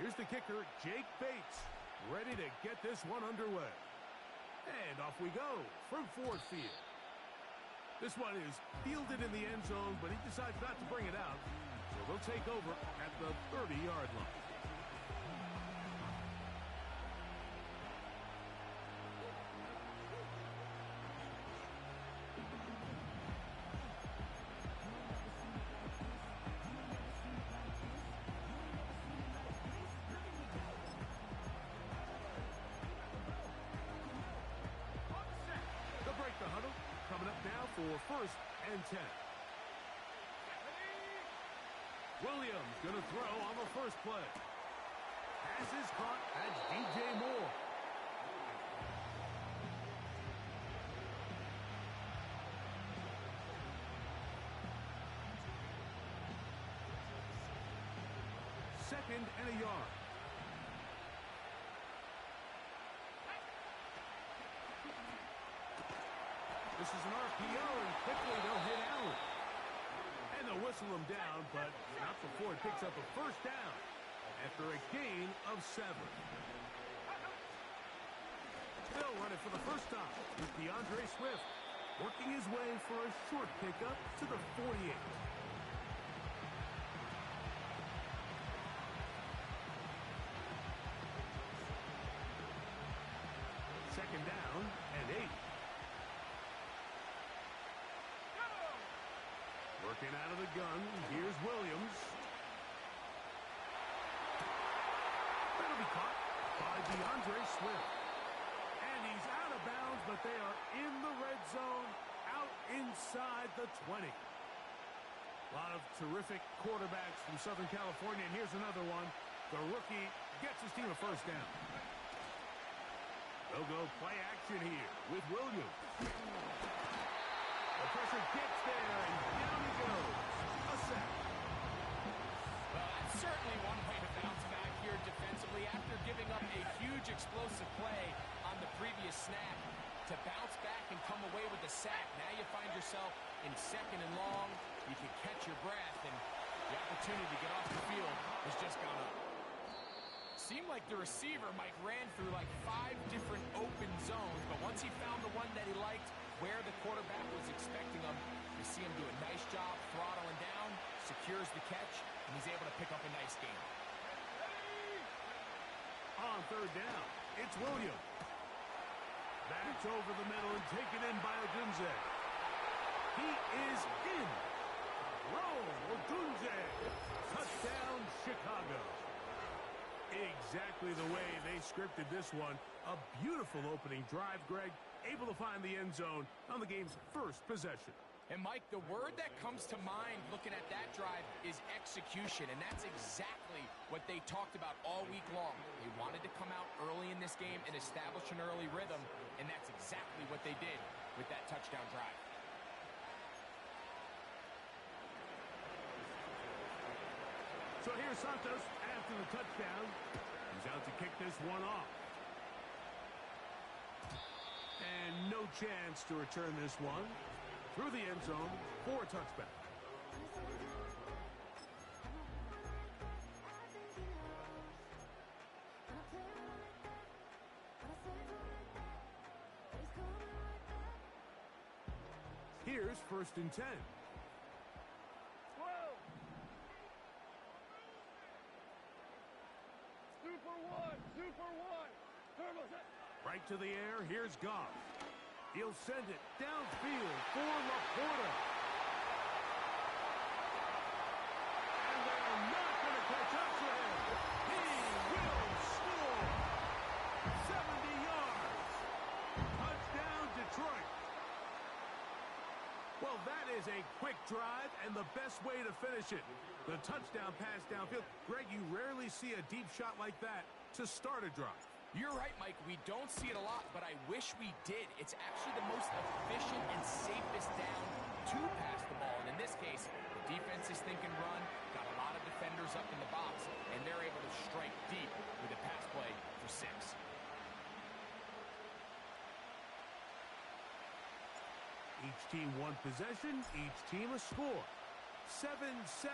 Here's the kicker, Jake Bates, ready to get this one underway. And off we go from Ford Field. This one is fielded in the end zone, but he decides not to bring it out. So they'll take over at the 30-yard line. The huddle coming up now for 1st and 10. Williams going to throw on the first play. Pass is caught. That's DJ Moore. Second and a yard. This is an RPO, and quickly they'll hit Allen. And they'll whistle him down, but not before he picks up a first down after a gain of 7. They'll run it for the first time with DeAndre Swift working his way for a short pickup to the 48. Second down and 8. Working out of the gun, here's Williams. That'll be caught by DeAndre Swift. And he's out of bounds, but they are in the red zone, out inside the 20. A lot of terrific quarterbacks from Southern California, and here's another one. The rookie gets his team a first down. They'll go play action here with Williams. The pressure gets there, and down he goes. A sack. Well, that's certainly one way to bounce back here defensively after giving up a huge explosive play on the previous snap. To bounce back and come away with a sack. Now you find yourself in 2nd and long. You can catch your breath, and the opportunity to get off the field has just gone up. Seemed like the receiver, Mike, ran through like 5 different open zones, but once he found the one that he liked, where the quarterback was expecting him, you see him do a nice job throttling down, secures the catch, and he's able to pick up a nice gain. On 3rd down, it's Williams. That's over the middle and taken in by Odunze. He is in. Roll, Odunze. Touchdown, Chicago. Exactly the way they scripted this one. A beautiful opening drive, Greg. Able to find the end zone on the game's first possession. And, Mike, the word that comes to mind looking at that drive is execution, and that's exactly what they talked about all week long. They wanted to come out early in this game and establish an early rhythm, and that's exactly what they did with that touchdown drive. So here's Santos after the touchdown. He's out to kick this one off. And no chance to return this one through the end zone for a touchback. Here's 1st and 10. Right to the air, here's Goff. He'll send it downfield for Laporta. And they're not going to catch up to him. He will score. 70 yards. Touchdown, Detroit. Well, that is a quick drive and the best way to finish it. The touchdown pass downfield. Greg, you rarely see a deep shot like that to start a drive. You're right, Mike. We don't see it a lot, but I wish we did. It's actually the most efficient and safest down to pass the ball. And in this case, the defense is thinking run, got a lot of defenders up in the box, and they're able to strike deep with a pass play for 6. Each team one possession, each team a score. 7-7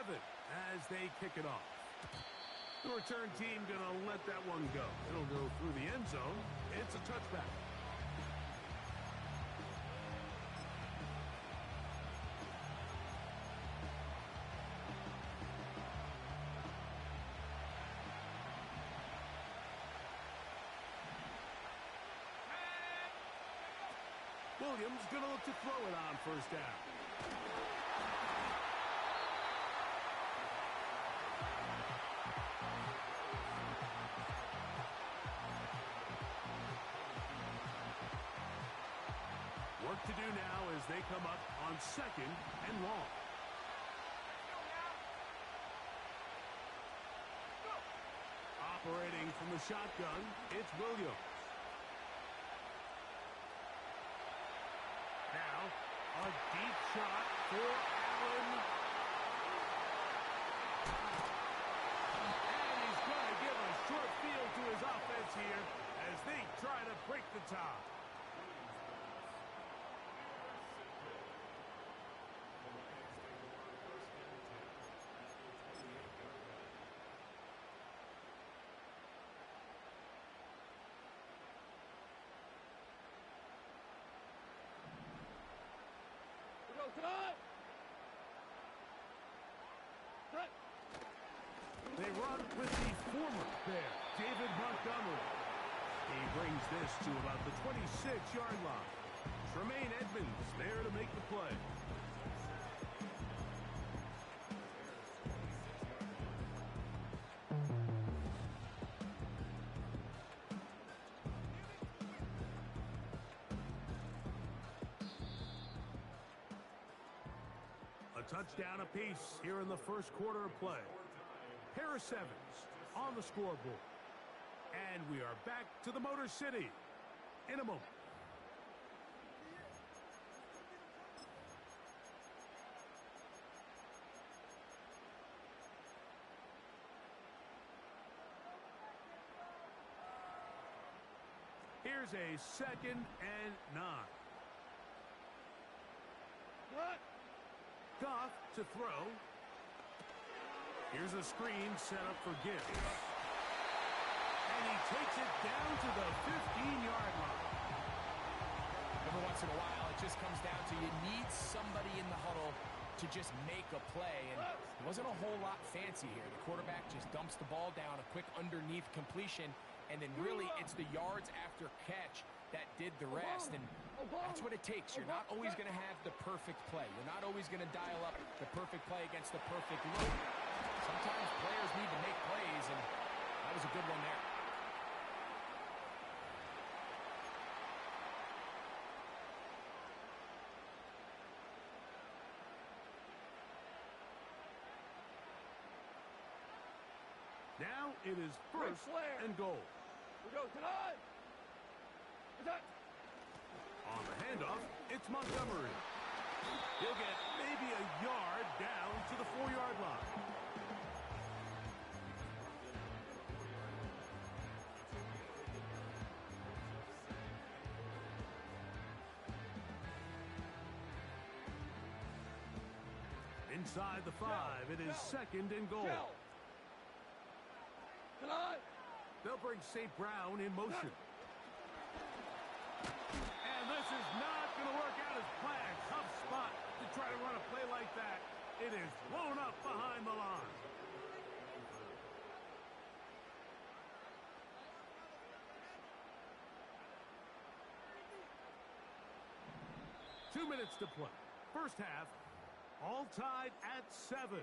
as they kick it off. The return team going to let that one go. It'll go through the end zone. It's a touchback. Williams going to look to throw it on first down. Work to do now as they come up on 2nd and long. Operating from the shotgun, it's Williams. Now, a deep shot for Allen. And he's going to give a short field to his offense here as they try to break the top. They run with the former Bear, David Montgomery. He brings this to about the 26-yard line. Tremaine Edmonds there to make the play. A touchdown apiece here in the first quarter of play. Pair of sevens on the scoreboard. And we are back to the Motor City in a moment. Here's a 2nd and 9. Goff to throw. Here's a screen set up for Gibbs. And he takes it down to the 15-yard line. Every once in a while, it just comes down to you need somebody in the huddle to just make a play. And it wasn't a whole lot fancy here. The quarterback just dumps the ball down, a quick underneath completion, and then really it's the yards after catch that did the rest. And that's what it takes. You're not always going to have the perfect play. You're not always going to dial up the perfect play against the perfect look. Sometimes players need to make plays, and that was a good one there. Now it is 1st and goal. We go tonight. On the handoff, it's Montgomery. He'll get maybe a yard down to the 4-yard line. Inside the 5, it is 2nd and goal. They'll bring St. Brown in motion. And this is not going to work out as planned. Tough spot to try to run a play like that. It is blown up behind the line. Two minutes to play. First half, all tied at 7.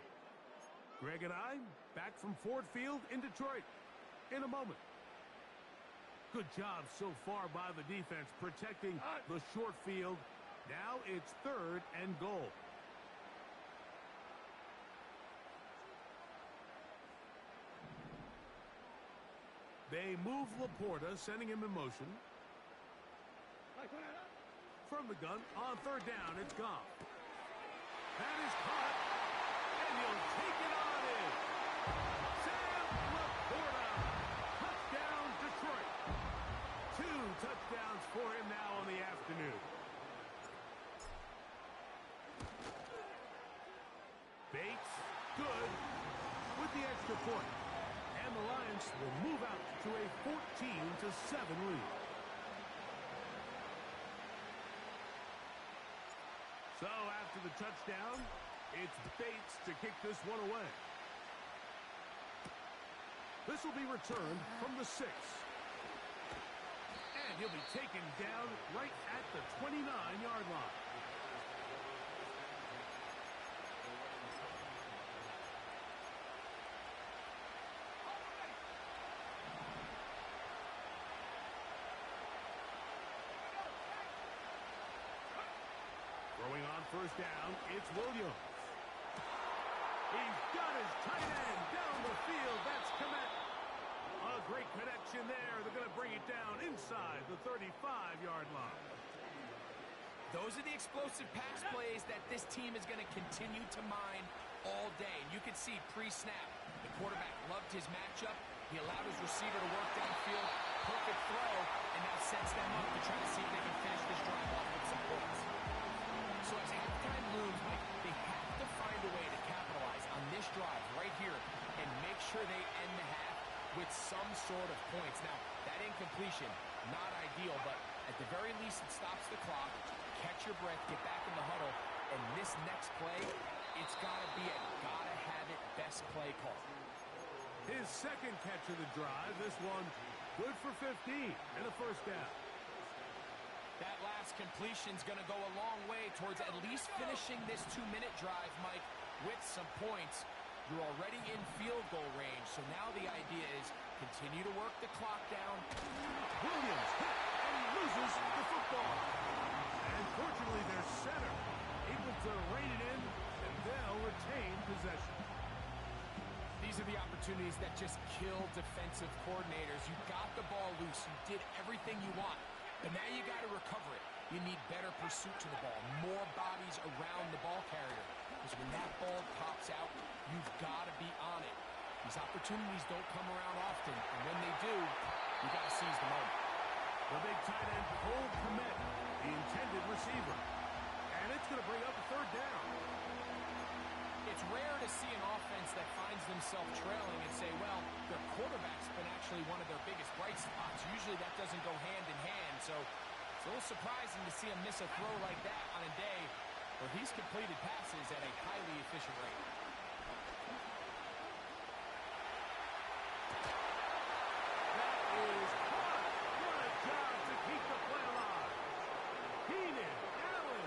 Greg and I back from Ford Field in Detroit in a moment. Good job so far by the defense protecting the short field. Now it's 3rd and goal. They move Laporta, sending him in motion. From the gun, on 3rd down, it's Goff. That is caught, and he'll take it on in. Sam Laporta, touchdown Detroit. 2 touchdowns for him now on the afternoon. Bates, good, with the extra point. And the Lions will move out to a 14-7 lead. So after the touchdown, it's Bates to kick this one away. This will be returned from the 6. And he'll be taken down right at the 29-yard line. Throwing on first down, it's Williams. He's got his tight end down the field. That's Komet. A great connection there. They're going to bring it down inside the 35-yard line. Those are the explosive pass plays that this team is going to continue to mine all day. And you can see pre-snap, the quarterback loved his matchup. He allowed his receiver to work downfield. Perfect throw, and now sets them up to try to see if they can finish this drive off with some points. So as halftime looms, Mike, they have to find a way to capitalize on this drive right here and make sure they end the half with some sort of points. Now, that incompletion, not ideal, but at the very least it stops the clock. Catch your breath, get back in the huddle, and this next play, it's got to be a gotta-have-it best play call. His second catch of the drive, this one good for 15 and a first down. That last completion's going to go a long way towards at least finishing this 2-minute drive, Mike, with some points. You're already in field goal range, so now the idea is continue to work the clock down. Williams hit and loses the football. And fortunately, their center able to rein it in, and they'll retain possession. These are the opportunities that just kill defensive coordinators. You got the ball loose. You did everything you want. But now you got to recover it. You need better pursuit to the ball, more bodies around the ball carrier. Because when that ball pops out, you've got to be on it. These opportunities don't come around often, and when they do, you got to seize the moment. The big tight end, Komet, the intended receiver. And it's going to bring up a third down. It's rare to see an offense that finds themselves trailing and say, well, their quarterback's been actually one of their biggest bright spots. Usually that doesn't go hand in hand, so it's a little surprising to see him miss a throw like that on a day where he's completed passes at a highly efficient rate. That is caught. What a job to keep the play alive. Keenan Allen.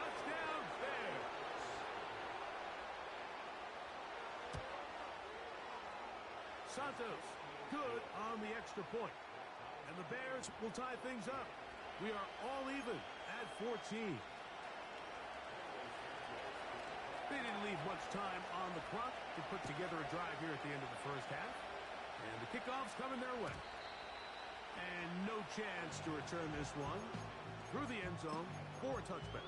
Touchdown Bears. Santos, good on the extra point. And the Bears will tie things up. We are all even at 14. They didn't leave much time on the clock to put together a drive here at the end of the first half. And the kickoff's coming their way. And no chance to return this one through the end zone for a touchback.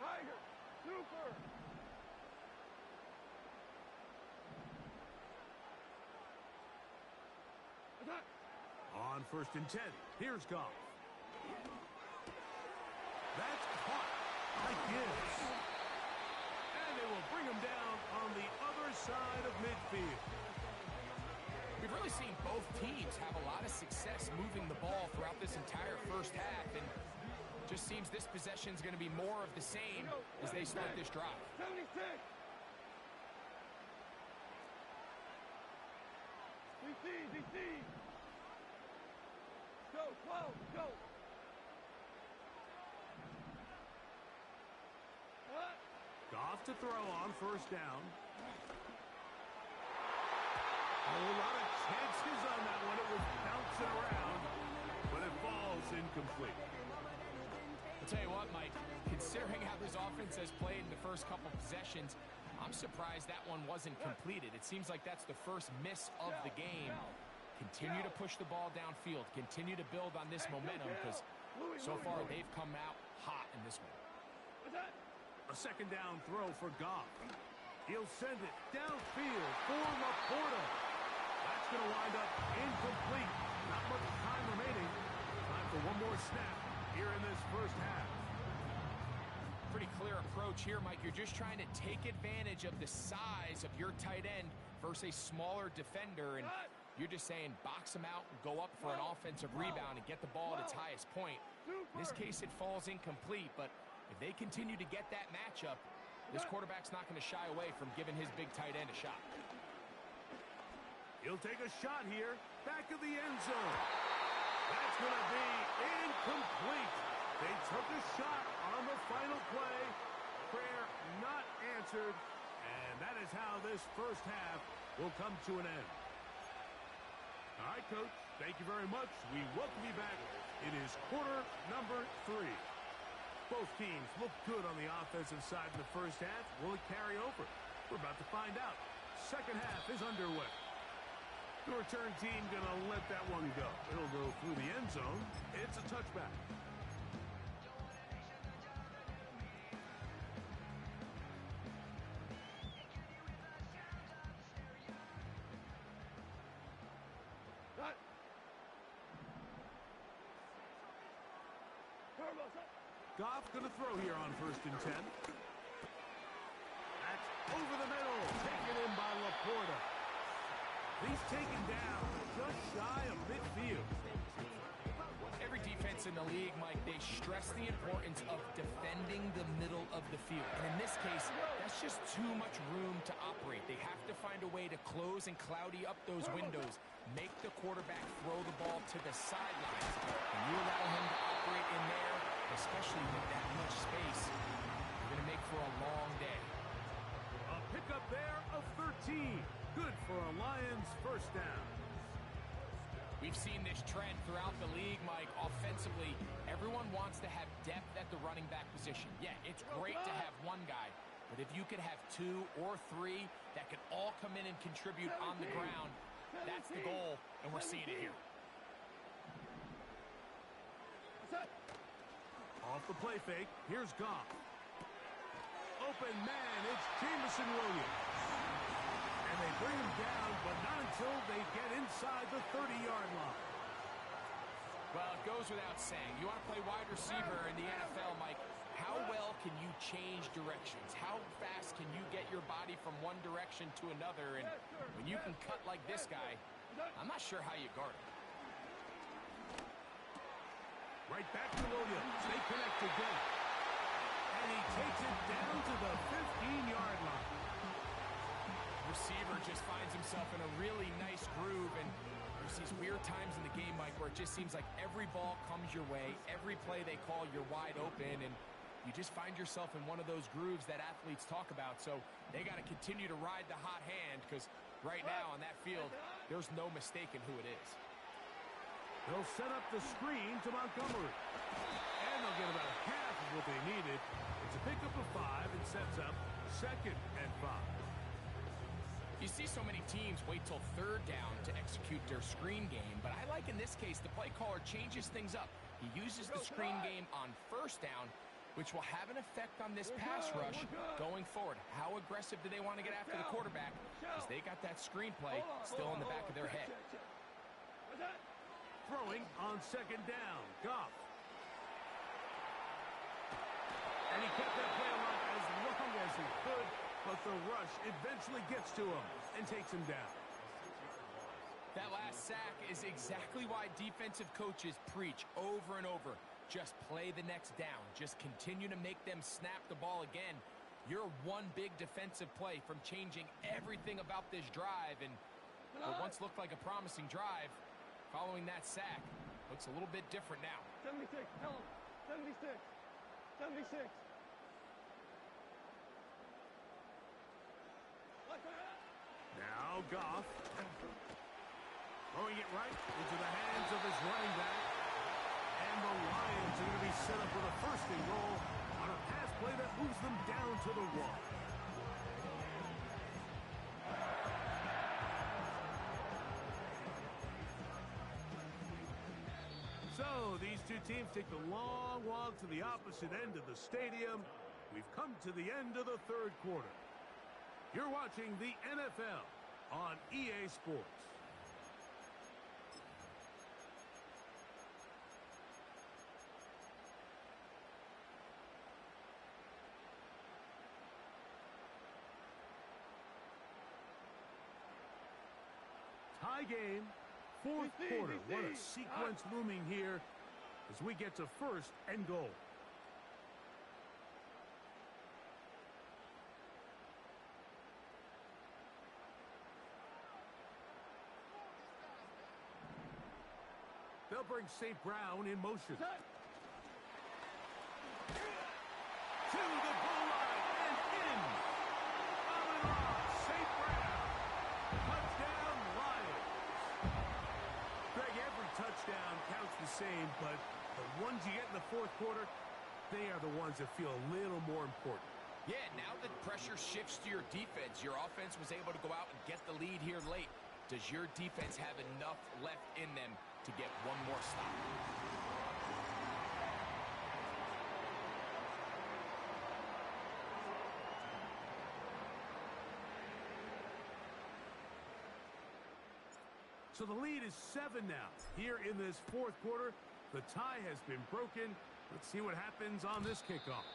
Tiger, super. On 1st and 10, here's Goff. That's caught by Gibbs. And they will bring him down on the other side of midfield. We've really seen both teams have a lot of success moving the ball throughout this entire first half, and just seems this possession is going to be more of the same as they start this drive. 76. DC. Go, 12, go. What? Goff to throw on 1st down. A lot of chances on that one. It was bouncing around, but it falls incomplete. I'll tell you what, Mike, considering how this offense has played in the first couple possessions, I'm surprised that one wasn't completed. It seems like that's the first miss of the game. Continue to push the ball downfield. Continue to build on this momentum because so far they've come out hot in this one. A 2nd down throw for Goff. He'll send it downfield for Laporta. going to wind up incomplete. Not much time remaining. Time for one more snap here in this first half. Pretty clear approach here, Mike. You're just trying to take advantage of the size of your tight end versus a smaller defender, and you're just saying box him out and go up for an offensive rebound and get the ball at its highest point. In this case, it falls incomplete, but if they continue to get that matchup, this quarterback's not going to shy away from giving his big tight end a shot. He'll take a shot here, back of the end zone. That's going to be incomplete. They took a shot on the final play. Prayer not answered, and that is how this first half will come to an end. All right, Coach, thank you very much. We welcome you back. It is quarter number 3. Both teams look good on the offensive side in the first half. Will it carry over? We're about to find out. Second half is underway. The return team going to let that one go. It'll go through the end zone. It's a touchback. Goff going to throw here on 1st and 10. That's over the middle. Taken in by Laporta. He's taken down just shy of midfield. Every defense in the league, Mike, they stress the importance of defending the middle of the field. And in this case, that's just too much room to operate. They have to find a way to close and cloudy up those windows, make the quarterback throw the ball to the sidelines. And you allow him to operate in there, especially with that much space, you're going to make for a long day. A pickup there of 13. Good for a Lions first down. We've seen this trend throughout the league, Mike. Offensively, everyone wants to have depth at the running back position. Yeah, it's great to have one guy, but if you could have 2 or 3 that could all come in and contribute on the ground, that's the goal, and we're seeing it here. Off the play fake, here's Goff. Open man, it's Jameson Williams. And they bring him down, but not until they get inside the 30-yard line. Well, it goes without saying. You want to play wide receiver in the NFL, Mike, how well can you change directions? How fast can you get your body from one direction to another? And when you can cut like this guy, I'm not sure how you guard him. Right back to Williams. They connect again. And he takes it down to the 15-yard line. Receiver just finds himself in a really nice groove, and there's these weird times in the game, Mike, where it just seems like every ball comes your way, every play they call, you're wide open, and you just find yourself in one of those grooves that athletes talk about. So they got to continue to ride the hot hand, because right now on that field, there's no mistaking who it is. They'll set up the screen to Montgomery. And they'll get about half of what they needed. It's a pickup of 5 and sets up 2nd and 5. You see so many teams wait till 3rd down to execute their screen game, but I like in this case the play caller changes things up. He uses the screen game on 1st down, which will have an effect on this pass rush going forward. How aggressive do they want to get after the quarterback? Because they got that screen play still in the back of their head. Throwing on 2nd down, Goff. And he kept that play alive as long as he could, but the rush eventually gets to him and takes him down. That last sack is exactly why defensive coaches preach over and over. Just play the next down. Just continue to make them snap the ball again. You're one big defensive play from changing everything about this drive, and what once looked like a promising drive, following that sack, looks a little bit different now. 76, tell him. 76. 76. Now Goff. Throwing it right into the hands of his running back. And the Lions are going to be set up with a 1st and goal on a pass play that moves them down to the 1. So these two teams take the long walk to the opposite end of the stadium. We've come to the end of the 3rd quarter. You're watching the NFL on EA Sports. Tie game, fourth quarter. What a sequence looming here as we get to first and goal. They'll bring St. Brown in motion. To the goal line and in. On and off, St. Brown. Touchdown, Lions. Greg, every touchdown counts the same, but the ones you get in the fourth quarter, they are the ones that feel a little more important. Yeah, now that pressure shifts to your defense, your offense was able to go out and get the lead here late. Does your defense have enough left in them to get one more stop? So the lead is 7 now. Here in this fourth quarter, the tie has been broken. Let's see what happens on this kickoff.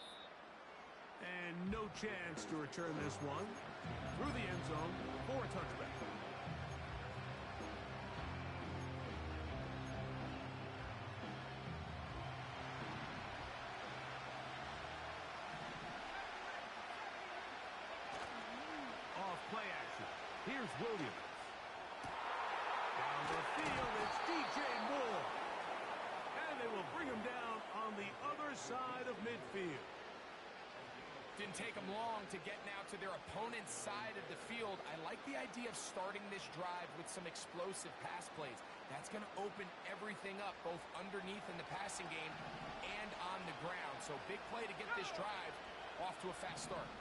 And no chance to return this one through the end zone for a touchback. Off play action. Here's Williams. Down the field, it's DJ Moore. And they will bring him down on the other side of midfield. Didn't take them long to get now to their opponent's side of the field. I like the idea of starting this drive with some explosive pass plays. That's going to open everything up, both underneath in the passing game and on the ground. So big play to get this drive off to a fast start.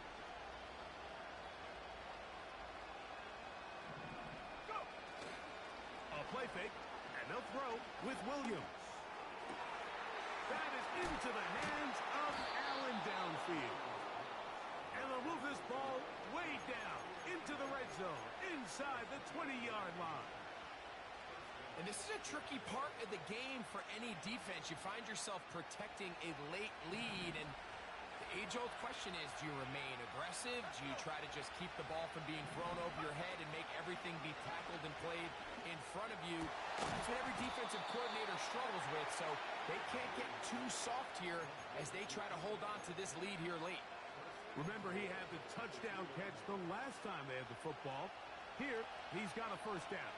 A play fake, and they'll throw with Williams. That is into the hands of Allen downfield. And they'll move this ball way down into the red zone, inside the 20-yard line. And this is a tricky part of the game for any defense. You find yourself protecting a late lead, and the age-old question is, do you remain aggressive? Do you try to just keep the ball from being thrown over your head and make everything be tackled and played in front of you? That's what every defensive coordinator struggles with, so they can't get too soft here as they try to hold on to this lead here late. Remember, he had the touchdown catch the last time they had the football. Here, he's got a first down.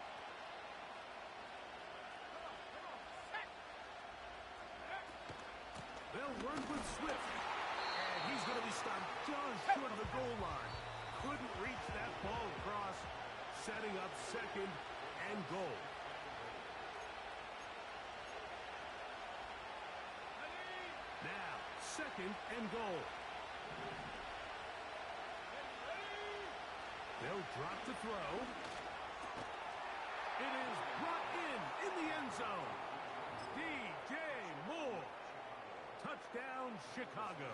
They'll run with Swift. And he's going to be stopped just short of the goal line. Couldn't reach that ball across, setting up second and goal. Now, second and goal. They'll drop to throw. It is brought in the end zone. DJ Moore. Touchdown, Chicago.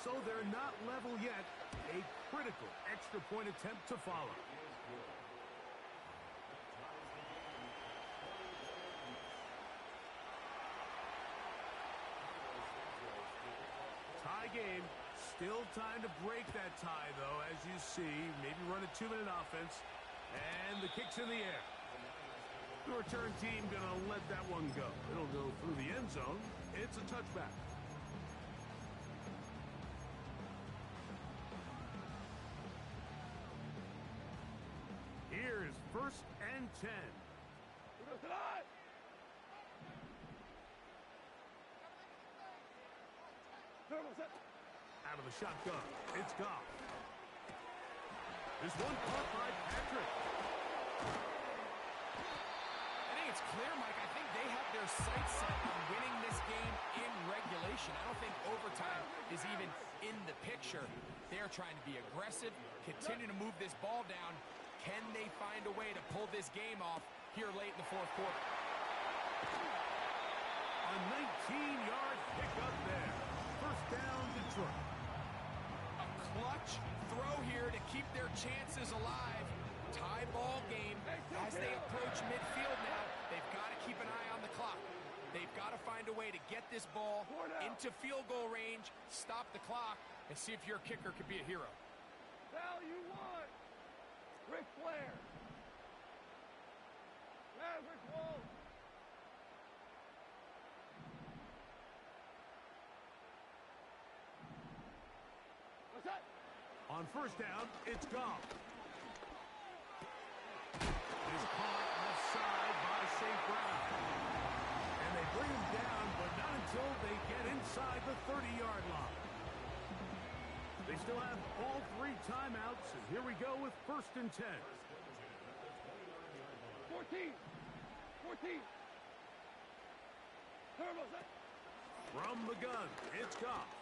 So they're not level yet. A critical extra point attempt to follow. Tie game. Still time to break that tie, though, as you see. Maybe run a 2-minute offense. And the kick's in the air. The return team going to let that one go. It'll go through the end zone. It's a touchback. Here's first and 10. Out of the shotgun, it's Goff. This one caught by Patrick. I think it's clear, Mike. I think they have their sights set on winning this game in regulation. I don't think overtime is even in the picture. They're trying to be aggressive, continue to move this ball down. Can they find a way to pull this game off here late in the fourth quarter? A 19-yard pickup there. First down, Detroit. A clutch throw here to keep their chances alive. Tie ball game as they approach midfield now. They've got to keep an eye on the clock. They've got to find a way to get this ball into field goal range, stop the clock, and see if your kicker could be a hero. Value one. Ric Flair. On first down, it's Goff. Is caught left side by St. Brown. And they bring him down, but not until they get inside the 30-yard line. They still have all 3 timeouts, and here we go with 1st and 10. 14. 14. Turbo set. From the gun, it's Goff.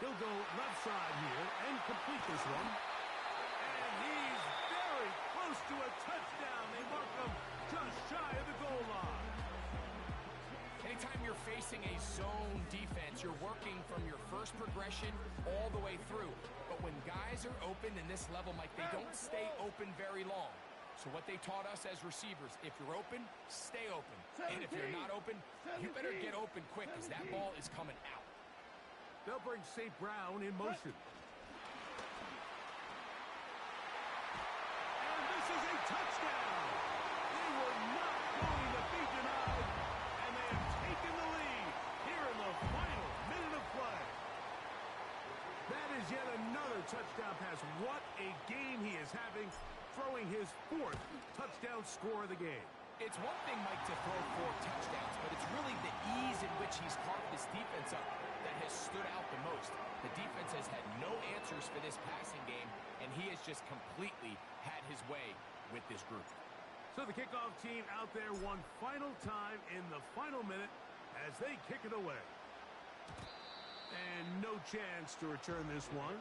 He'll go left side here and complete this one. And he's very close to a touchdown. They mark him just shy of the goal line. Anytime you're facing a zone defense, you're working from your first progression all the way through. But when guys are open in this level, Mike, they don't stay open very long. So what they taught us as receivers, if you're open, stay open. And if you're not open, you better get open quick because that ball is coming out. They'll bring St. Brown in motion. And this is a touchdown. They were not going to be denied, and they have taken the lead here in the final minute of play. That is yet another touchdown pass. What a game he is having, throwing his 4th touchdown score of the game. It's one thing, Mike, to throw 4 touchdowns, but it's really the ease in which he's carved this defense up that has stood out the most. The defense has had no answers for this passing game, and he has just completely had his way with this group. So the kickoff team out there one final time in the final minute as they kick it away. And no chance to return this one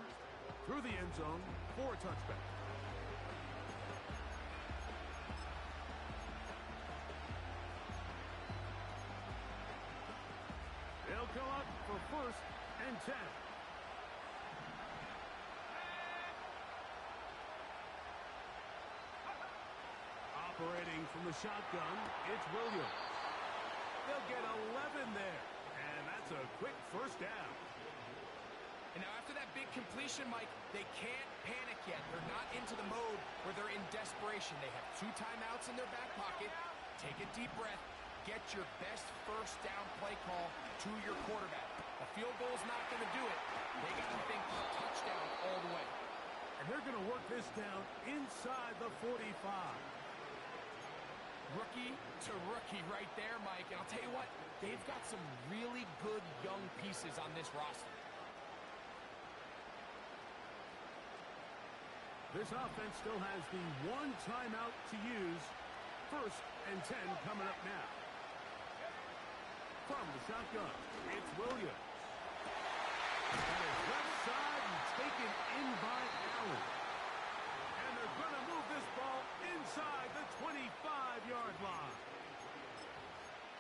through the end zone for a touchback. They'll come up for 1st and 10. Operating from the shotgun, it's Williams. They'll get 11 there, and that's a quick 1st down. And now after that big completion, Mike, they can't panic yet. They're not into the mode where they're in desperation. They have 2 timeouts in their back pocket. Take a deep breath. Get your best 1st down play call to your quarterback. A field goal is not going to do it. They got to think touchdown all the way. And they're going to work this down inside the 45. Rookie to rookie right there, Mike. And I'll tell you what, they've got some really good young pieces on this roster. This offense still has the 1 timeout to use. 1st and 10 coming up now. From the shotgun, it's Williams. That is left side and taken in by Allen. And they're going to move this ball inside the 25-yard line.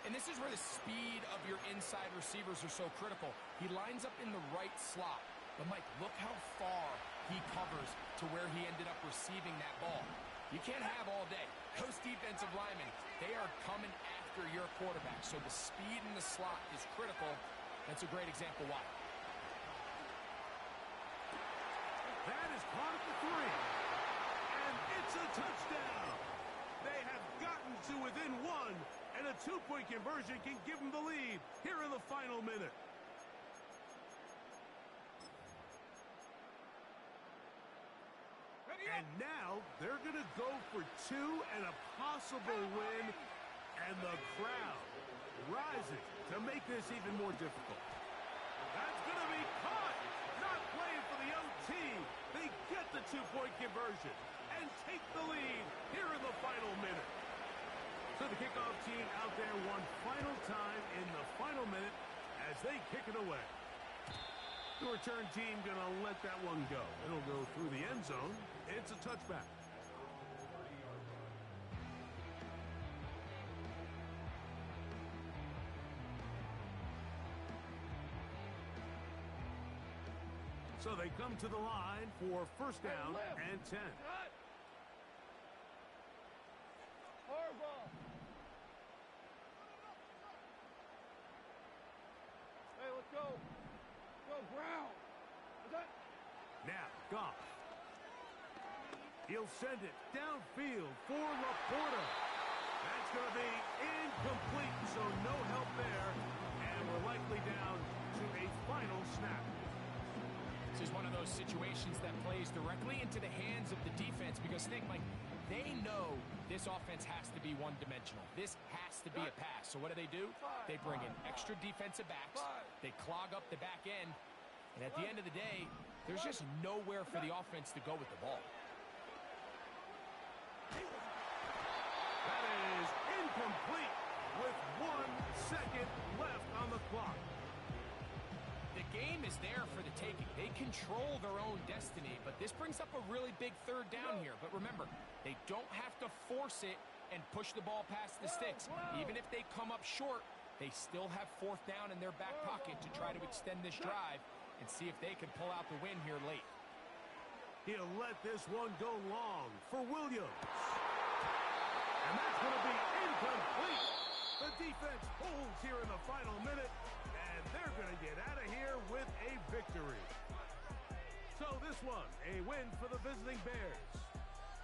And this is where the speed of your inside receivers are so critical. He lines up in the right slot. But, Mike, look how far he covers to where he ended up receiving that ball. You can't have all day. Those defensive linemen, they are coming after your quarterback. So the speed in the slot is critical. That's a great example why. That is caught at the 3. And it's a touchdown. They have gotten to within 1, and a 2-point conversion can give them the lead here in the final minute. And now they're going to go for 2 and a possible win, and the crowd rising to make this even more difficult. That's going to be caught. Not playing for the OT. They get the 2-point conversion and take the lead here in the final minute. So the kickoff team out there one final time in the final minute as they kick it away. The return team going to let that one go. It'll go through the end zone. It's a touchback. So they come to the line for 1st down and 10. Horrible. Hey, let's go. Go, Brown. Is that? Now, Goff. He'll send it downfield for Laporta. That's going to be incomplete, so no help there. And we're likely down to a final snap. This is one of those situations that plays directly into the hands of the defense because think, like, they know this offense has to be one-dimensional. This has to be a pass. So what do? They bring in extra defensive backs. They clog up the back end. And at the end of the day, there's just nowhere for the offense to go with the ball. That is incomplete with 1 second left on the clock. The game is there for the taking. They control their own destiny, but this brings up a really big third down here. But remember, they don't have to force it and push the ball past the sticks. Even if they come up short, they still have 4th down in their back pocket to try to extend this drive and see if they can pull out the win here late. He'll let this one go long for Williams. And that's going to be incomplete. The defense holds here in the final minute, and they're going to get out of here with a victory. So this one, a win for the visiting Bears.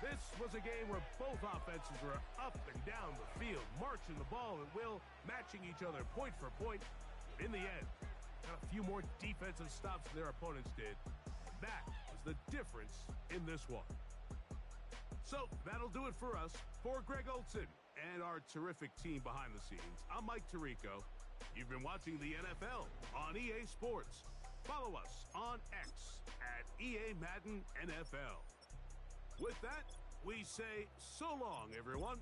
This was a game where both offenses were up and down the field, marching the ball at will, matching each other point for point. In the end, got a few more defensive stops than their opponents did. That was the difference in this one. So that'll do it for us. For Greg Olson and our terrific team behind the scenes, I'm Mike Tirico. You've been watching the NFL on EA Sports. Follow us on X at EA Madden NFL. With that, we say so long, everyone.